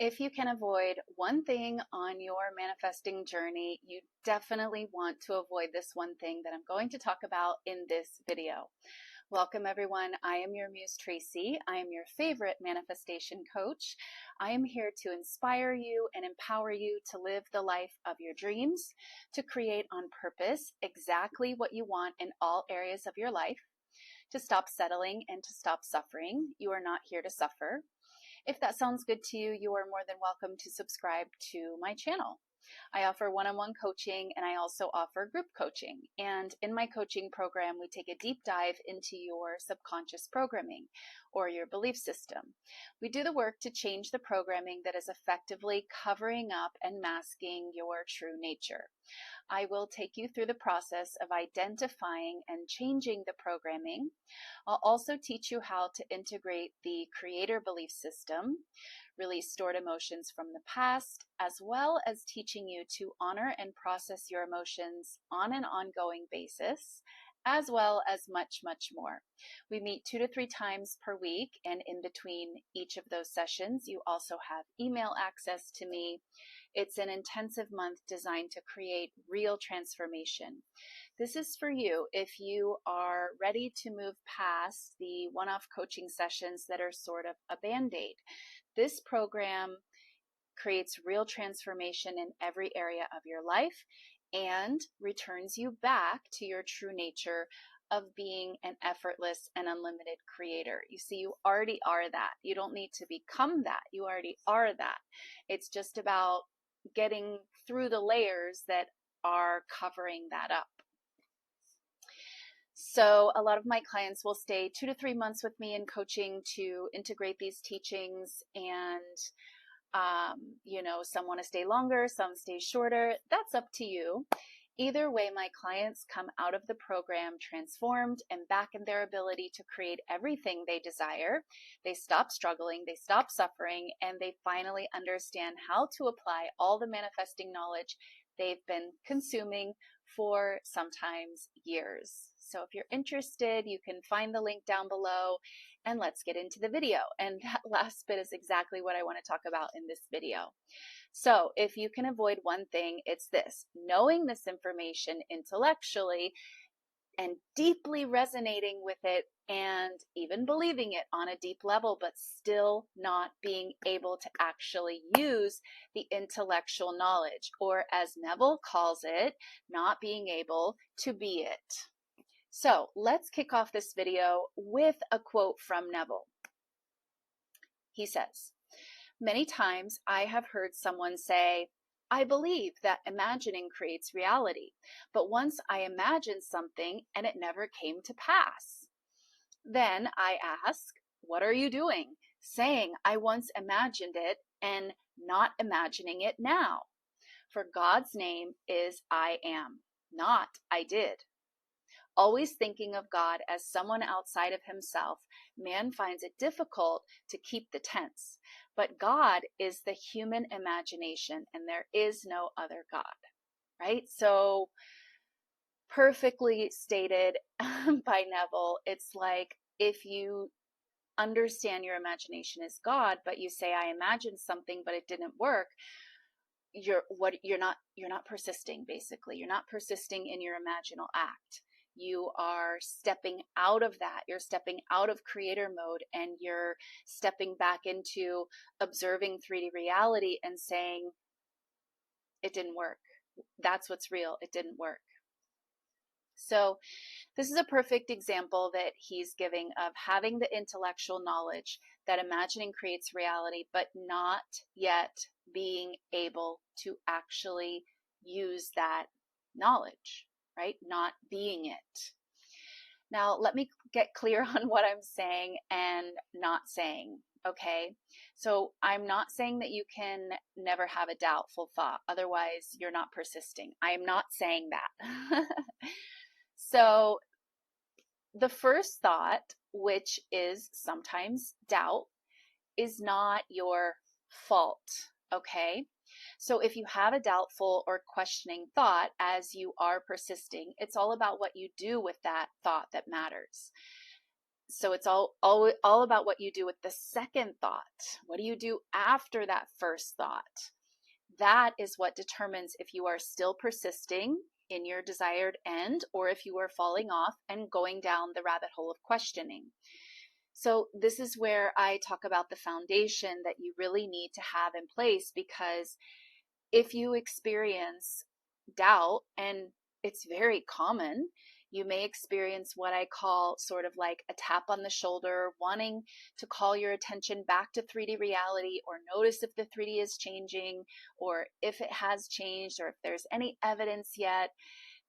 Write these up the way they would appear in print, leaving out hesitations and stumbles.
If you can avoid one thing on your manifesting journey, you definitely want to avoid this one thing that I'm going to talk about in this video. Welcome everyone. I am your Muse Traci. I am your favorite manifestation coach. I am here to inspire you and empower you to live the life of your dreams, to create on purpose exactly what you want in all areas of your life, to stop settling and to stop suffering. You are not here to suffer. If that sounds good to you, you are more than welcome to subscribe to my channel. I offer one-on-one coaching and I also offer group coaching. And in my coaching program, we take a deep dive into your subconscious programming or your belief system. We do the work to change the programming that is effectively covering up and masking your true nature. I will take you through the process of identifying and changing the programming. I'll also teach you how to integrate the creator belief system, release stored emotions from the past, as well as teaching you to honor and process your emotions on an ongoing basis, as well as much, much more. We meet 2 to 3 times per week, and in between each of those sessions, you also have email access to me. It's an intensive month designed to create real transformation. This is for you if you are ready to move past the one-off coaching sessions that are sort of a band-aid. This program creates real transformation in every area of your life and returns you back to your true nature of being an effortless and unlimited creator. You see, you already are that. You don't need to become that. You already are that. It's just about getting through the layers that are covering that up. So a lot of my clients will stay 2 to 3 months with me in coaching to integrate these teachings, and some want to stay longer, some stay shorter. That's up to you. Either way, my clients come out of the program transformed and back in their ability to create everything they desire. They stop struggling, they stop suffering, and they finally understand how to apply all the manifesting knowledge they've been consuming for sometimes years. So if you're interested, you can find the link down below, and let's get into the video. And that last bit is exactly what I want to talk about in this video. So if you can avoid one thing, it's this: knowing this information intellectually and deeply resonating with it and even believing it on a deep level, but still not being able to actually use the intellectual knowledge, or as Neville calls it, not being able to be it. So let's kick off this video with a quote from Neville. He says, "Many times I have heard someone say, 'I believe that imagining creates reality, but once I imagined something and it never came to pass.' Then I ask, 'What are you doing, saying I once imagined it and not imagining it now?' For God's name is I am, not I did." Always thinking of God as someone outside of himself, man finds it difficult to keep the tense. But God is the human imagination, and there is no other God, right? So perfectly stated by Neville. It's like if you understand your imagination is God, but you say, "I imagined something, but it didn't work," you're not persisting. Basically, you're not persisting in your imaginal act. You are stepping out of that. You're stepping out of creator mode, and you're stepping back into observing 3D reality and saying, "It didn't work. That's what's real. It didn't work." So this is a perfect example that he's giving of having the intellectual knowledge that imagining creates reality, but not yet being able to actually use that knowledge, right? Not being it. Now, let me get clear on what I'm saying and not saying, okay? So I'm not saying that you can never have a doubtful thought. Otherwise, you're not persisting. I am not saying that. So the first thought, which is sometimes doubt, is not your fault, okay? So if you have a doubtful or questioning thought as you are persisting, it's all about what you do with that thought that matters. So it's all about what you do with the second thought. What do you do after that first thought? That is what determines if you are still persisting in your desired end or if you are falling off and going down the rabbit hole of questioning. So this is where I talk about the foundation that you really need to have in place, because if you experience doubt, and it's very common, you may experience what I call sort of like a tap on the shoulder, wanting to call your attention back to 3D reality, or notice if the 3D is changing, or if it has changed, or if there's any evidence yet.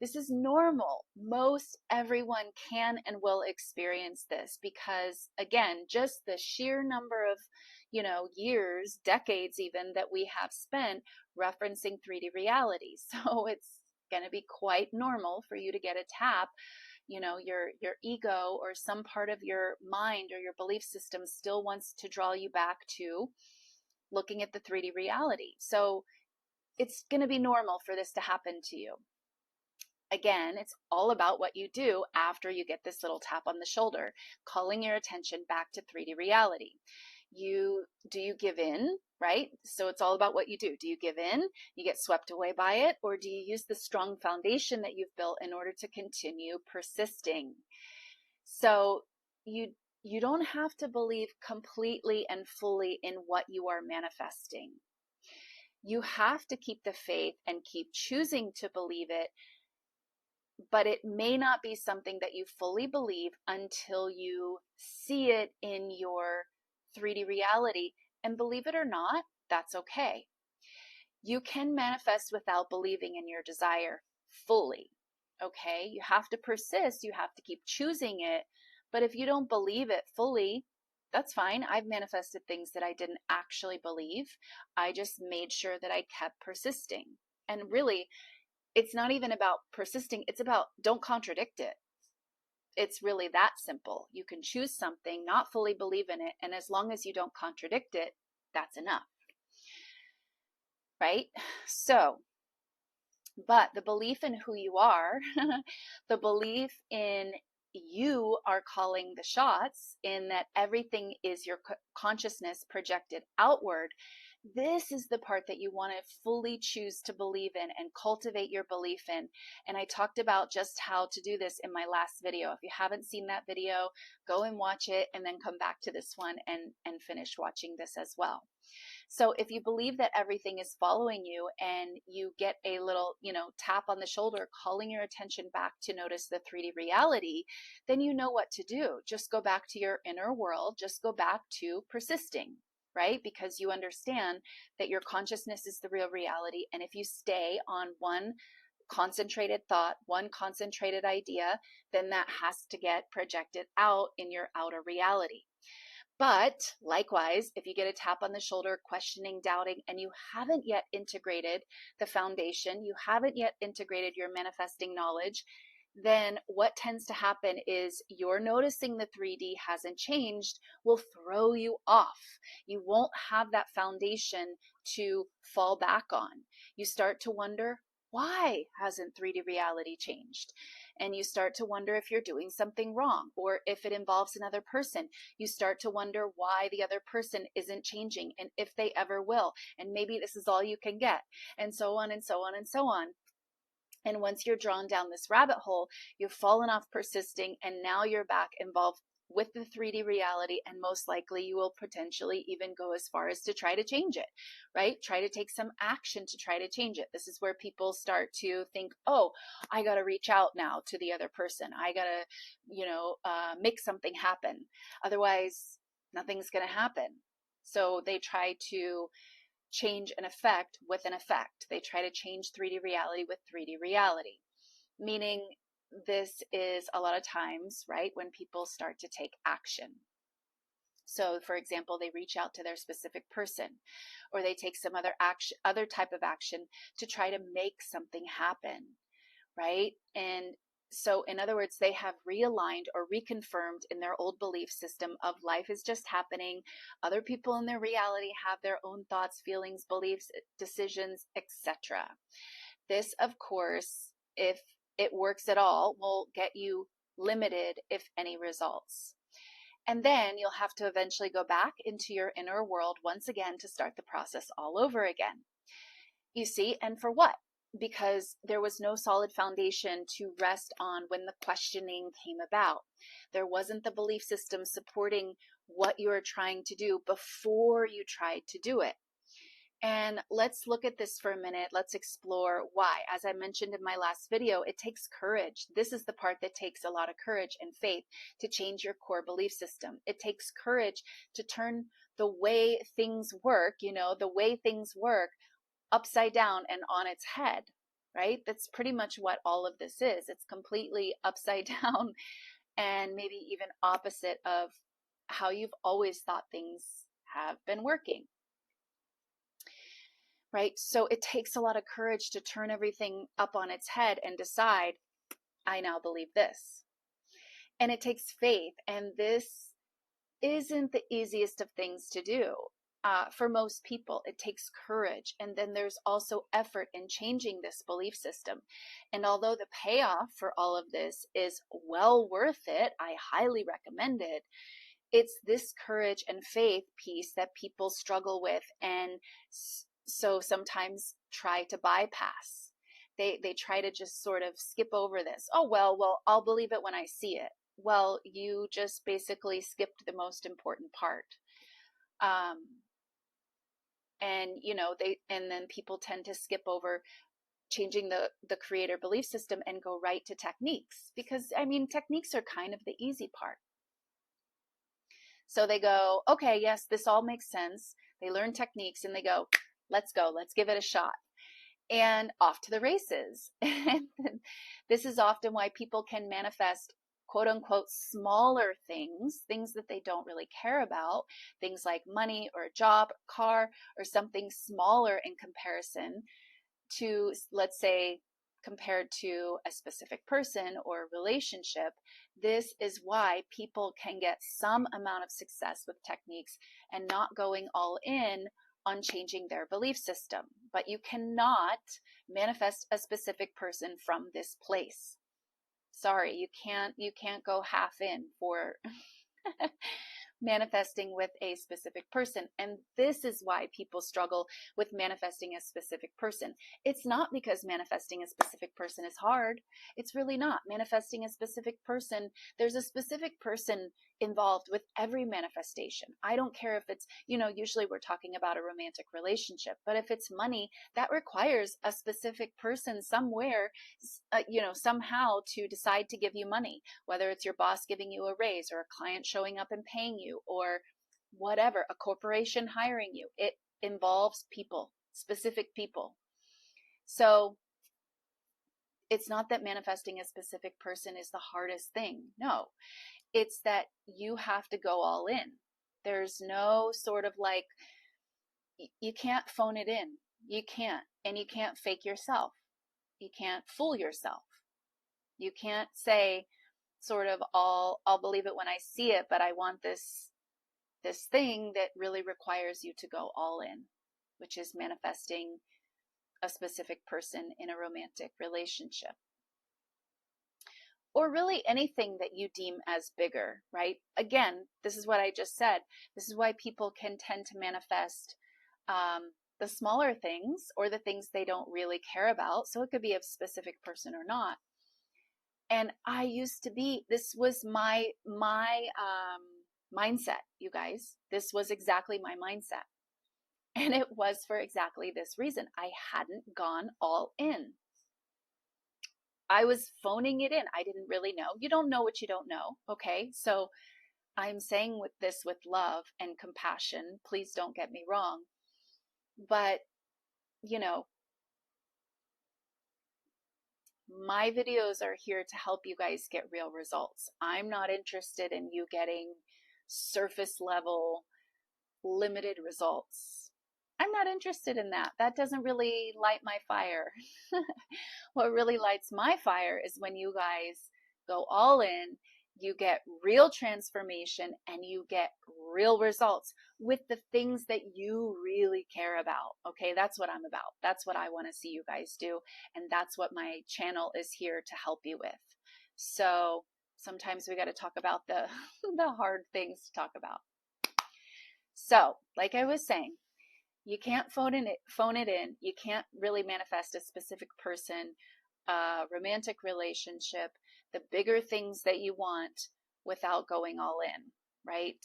This is normal. Most everyone can and will experience this because, again, just the sheer number of, years, decades even, that we have spent referencing 3D reality. So it's going to be quite normal for you to get a tap. Your ego or some part of your mind or your belief system still wants to draw you back to looking at the 3D reality. So it's going to be normal for this to happen to you. Again, it's all about what you do after you get this little tap on the shoulder, calling your attention back to 3D reality. Do you give in, right? So it's all about what you do. Do you give in? You get swept away by it? Or do you use the strong foundation that you've built in order to continue persisting? So you don't have to believe completely and fully in what you are manifesting. You have to keep the faith and keep choosing to believe it, but it may not be something that you fully believe until you see it in your 3D reality. And believe it or not, that's okay. You can manifest without believing in your desire fully. Okay? You have to persist, you have to keep choosing it. But if you don't believe it fully, that's fine. I've manifested things that I didn't actually believe. I just made sure that I kept persisting. And really, it's not even about persisting. It's about don't contradict it. It's really that simple. You can choose something, not fully believe in it, and as long as you don't contradict it, that's enough. Right? So, but the belief in who you are, the belief in you are calling the shots, in that everything is your consciousness projected outward. This is the part that you want to fully choose to believe in and cultivate your belief in. And I talked about just how to do this in my last video. If you haven't seen that video, go and watch it and then come back to this one and finish watching this as well. So if you believe that everything is following you and you get a little, tap on the shoulder, calling your attention back to notice the 3D reality, then you know what to do. Just go back to your inner world. Just go back to persisting, right? Because you understand that your consciousness is the real reality. And if you stay on one concentrated thought, one concentrated idea, then that has to get projected out in your outer reality. But likewise, if you get a tap on the shoulder, questioning, doubting, and you haven't yet integrated the foundation, you haven't yet integrated your manifesting knowledge, then what tends to happen is you're noticing the 3D hasn't changed will throw you off. You won't have that foundation to fall back on. You start to wonder, why hasn't 3D reality changed? And you start to wonder if you're doing something wrong, or if it involves another person. You start to wonder why the other person isn't changing, and if they ever will, and maybe this is all you can get, and so on and so on and so on. And once you're drawn down this rabbit hole, you've fallen off persisting, and now you're back involved with the 3D reality, and most likely you will potentially even go as far as to try to change it, right? Try to take some action to try to change it. This is where people start to think, oh, I got to reach out now to the other person. I got to, make something happen. Otherwise, nothing's going to happen. So they try to change an effect with an effect. They try to change 3D reality with 3D reality, meaning this is a lot of times, right, when people start to take action. So for example, they reach out to their specific person, or they take some other type of action to try to make something happen, right? And so in other words, they have realigned or reconfirmed in their old belief system of life is just happening. Other people in their reality have their own thoughts, feelings, beliefs, decisions, etc. This, of course, if it works at all, will get you limited, if any, results. And then you'll have to eventually go back into your inner world once again to start the process all over again. You see, and for what? Because there was no solid foundation to rest on when the questioning came about. There wasn't the belief system supporting what you were trying to do before you tried to do it. And let's look at this for a minute. Let's explore why. As I mentioned in my last video, it takes courage. This is the part that takes a lot of courage and faith to change your core belief system. It takes courage to turn the way things work, the way things work upside down and on its head, right? That's pretty much what all of this is. It's completely upside down and maybe even opposite of how you've always thought things have been working. Right? So it takes a lot of courage to turn everything up on its head and decide, I now believe this. And it takes faith. And this isn't the easiest of things to do. For most people, it takes courage. And then there's also effort in changing this belief system. And although the payoff for all of this is well worth it, I highly recommend it. It's this courage and faith piece that people struggle with and so sometimes try to bypass. They try to just sort of skip over this. Oh, well, I'll believe it when I see it. Well, you just basically skipped the most important part. And then people tend to skip over changing the creator belief system and go right to techniques, because techniques are kind of the easy part. So they go, okay, yes, this all makes sense. They learn techniques and they go, let's go, let's give it a shot. And off to the races. And this is often why people can manifest quote unquote smaller things that they don't really care about, things like money or a job, or car, or something smaller in comparison to, let's say, compared to a specific person or relationship. This is why people can get some amount of success with techniques and not going all in on changing their belief system. But you cannot manifest a specific person from this place. Sorry, you can't go half in for manifesting with a specific person. And this is why people struggle with manifesting a specific person. It's not because manifesting a specific person is hard. It's really not. Manifesting a specific person, there's a specific person involved with every manifestation. I don't care if it's, usually we're talking about a romantic relationship, but if it's money, that requires a specific person somewhere, somehow to decide to give you money, whether it's your boss giving you a raise or a client showing up and paying you or whatever, a corporation hiring you. It involves people, specific people. So it's not that manifesting a specific person is the hardest thing. No, it's that you have to go all in. There's no sort of like, you can't phone it in. You can't. And you can't fake yourself. You can't fool yourself. You can't say sort of, I'll believe it when I see it, but I want this thing that really requires you to go all in, which is manifesting a specific person in a romantic relationship. Or really anything that you deem as bigger, right? Again, this is what I just said. This is why people can tend to manifest the smaller things or the things they don't really care about. So it could be a specific person or not. And I used to be, this was my mindset, you guys. This was exactly my mindset. And it was for exactly this reason. I hadn't gone all in. I was phoning it in. I didn't really know. You don't know what you don't know. Okay. So I'm saying with this with love and compassion, please don't get me wrong. But, my videos are here to help you guys get real results. I'm not interested in you getting surface level, limited results. I'm not interested in that. That doesn't really light my fire. What really lights my fire is when you guys go all in, you get real transformation, and you get real results with the things that you really care about. Okay, that's what I'm about. That's what I want to see you guys do. And that's what my channel is here to help you with. So sometimes we got to talk about the the hard things to talk about. So, like I was saying, you can't phone it in. You can't really manifest a specific person, a romantic relationship, the bigger things that you want without going all in, right?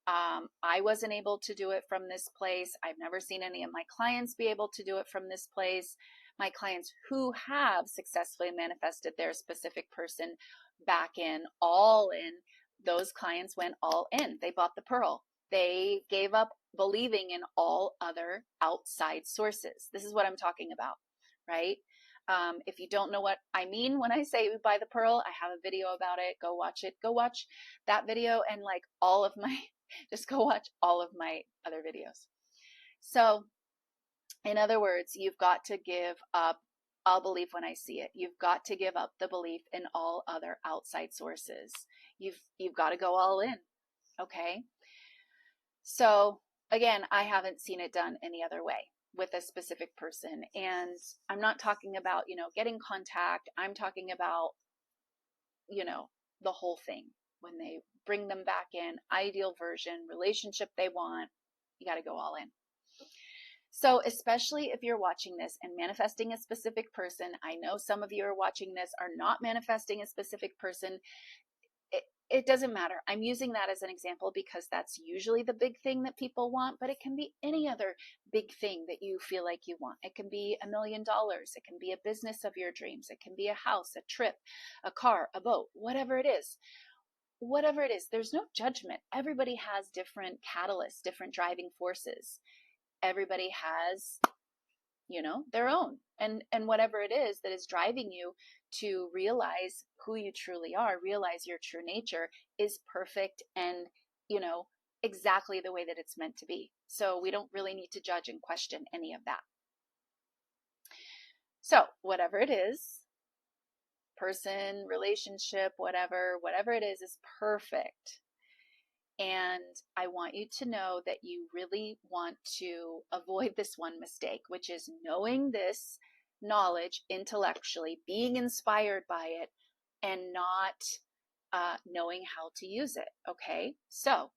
I wasn't able to do it from this place. I've never seen any of my clients be able to do it from this place. My clients who have successfully manifested their specific person back in, all in, those clients went all in. They bought the pearl. They gave up believing in all other outside sources. This is what I'm talking about, right? If you don't know what I mean when I say buy the pearl, I have a video about it. Go watch it. Go watch that video and like all of my, just go watch all of my other videos. So in other words, you've got to give up, I'll believe when I see it. You've got to give up the belief in all other outside sources. You've got to go all in. Okay. So again, I haven't seen it done any other way with a specific person. And I'm not talking about, getting contact. I'm talking about, the whole thing. When they bring them back in, ideal version, relationship they want, you got to go all in. So especially if you're watching this and manifesting a specific person, I know some of you are watching this, are not manifesting a specific person. It doesn't matter. I'm using that as an example because that's usually the big thing that people want, but it can be any other big thing that you feel like you want. It can be $1 million. It can be a business of your dreams. It can be a house, a trip, a car, a boat, whatever it is. Whatever it is, there's no judgment. Everybody has different catalysts, different driving forces. Everybody has, their own. And whatever it is that is driving you to realize who you truly are, realize your true nature is perfect and, exactly the way that it's meant to be. So we don't really need to judge and question any of that. So whatever it is, person, relationship, whatever it is perfect. And I want you to know that you really want to avoid this one mistake, which is knowing this knowledge intellectually, being inspired by it, and not knowing how to use it. Okay, so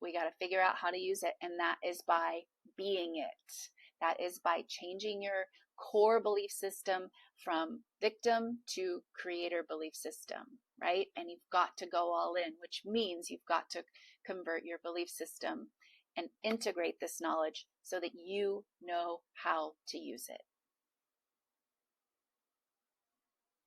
we got to figure out how to use it, and that is by being it. That is by changing your core belief system from victim to creator belief system, right? And you've got to go all in, which means you've got to convert your belief system and integrate this knowledge so that you know how to use it.